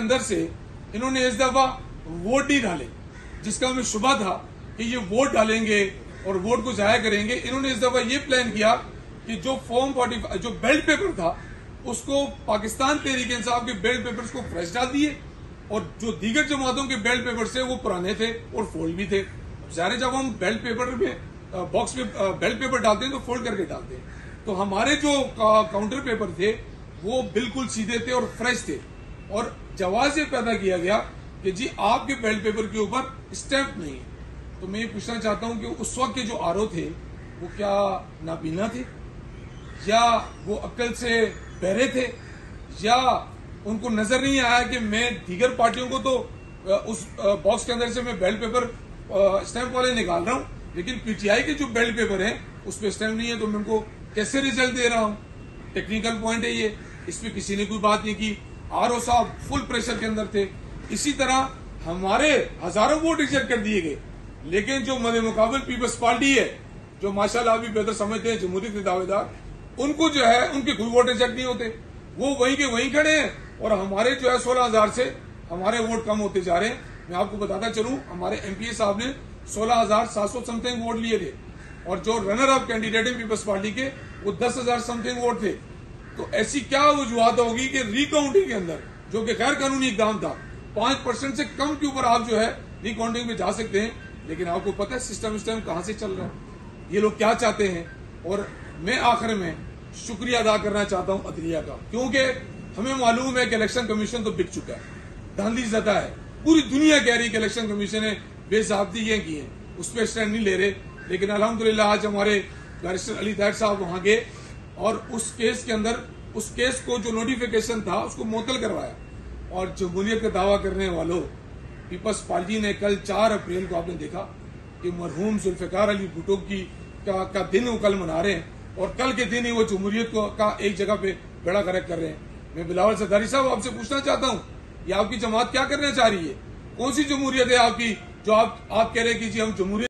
अंदर से इन्होंने इस दफा वोट नहीं डाले, जिसका हमें शुबा था कि ये वोट डालेंगे और वोट को जाया करेंगे। इन्होंने इस दफा ये प्लान किया कि जो फॉर्म 45 जो बेल्ट पेपर था उसको पाकिस्तान तहरीक इंसाफ के बेल्ट पेपर्स को फ्रेश डाल दिए और जो दीगर जमातों के बेल्ट पेपर थे वो पुराने थे और फोल्ड भी थे। ज़ाहिर जब हम बेल्ट पेपर में बॉक्स में बेल्ट पेपर डालते हैं तो फोल्ड करके डालते हैं, तो हमारे जो काउंटर पेपर थे वो बिल्कुल सीधे थे और फ्रेश थे और जवाब ये पैदा किया गया कि जी आपके बेल्ट पेपर के ऊपर स्टैंप नहीं है। तो मैं ये पूछना चाहता हूं कि उस वक्त के जो आरओ थे वो क्या नाबीना थे या वो अक्ल से बहरे थे या उनको नजर नहीं आया कि मैं दीगर पार्टियों को तो उस बॉक्स के अंदर से मैं बेल्ट पेपर स्टैंप वाले निकाल रहा हूं, लेकिन पीटीआई के जो बेल्ट पेपर है उस पर स्टैंप नहीं है, तो मैं उनको कैसे रिजल्ट दे रहा हूं। टेक्निकल पॉइंट है ये, इस पे किसी ने कोई बात नहीं की। आरओ साहब फुल प्रेशर के अंदर थे। इसी तरह हमारे हजारों वोट रिजेक्ट कर दिए गए, लेकिन जो मदे मुकाबल पीपल्स पार्टी है जो माशाल्लाह अभी बेहतर समझते हैं, जमहूरियत के दावेदार, उनको जो है उनके कोई वोट रिजेक्ट नहीं होते, वो वहीं के वहीं खड़े हैं और हमारे जो है 16,000 से हमारे वोट कम होते जा रहे हैं। मैं आपको बताता चलूं, हमारे एमपीए साहब ने 16,700 समथिंग वोट लिए थे और जो रनर अप कैंडिडेट है पीपल्स पार्टी के वो 10,000 समथिंग वोट थे। तो ऐसी क्या वजूहत होगी कि रिकाउंटिंग के अंदर जो कि गैर कानूनी इकदाम था 5% से कम के ऊपर आप जो है रिकाउंटिंग में जा सकते हैं, लेकिन आपको पता है सिस्टम कहां से चल रहा है, ये लोग क्या चाहते हैं। और मैं आखिर में शुक्रिया अदा करना चाहता हूं अदलिया का, क्योंकि हमें मालूम है कि इलेक्शन कमीशन तो बिक चुका है, धांधली ज़दा है, पूरी दुनिया कह रही है कि इलेक्शन कमीशन ने बेसाबतियां की हैं, उस पर स्टैंड नहीं ले रहे। लेकिन अल्हम्दुलिल्लाह आज हमारे बैरिस्टर अली तैयब साहब वहां गए और उस केस के अंदर उस केस को जो नोटिफिकेशन था उसको मुअत्तल करवाया और जमहूरियत का दावा करने वालों पीपल्स पार्टी ने कल 4 अप्रैल को आपने देखा कि मरहूम जुल्फिकार अली भुट्टो की का दिन वो कल मना रहे हैं और कल के दिन ही वो जमहूरियत का एक जगह पे बेड़ा गर्क कर रहे हैं। मैं बिलावल सरदारी साहब आपसे पूछना चाहता हूँ, ये आपकी जमात क्या करना चाह रही है? कौन सी जमहूरियत है आपकी जो आप कह रहे हैं कि जी हम जमहूरियत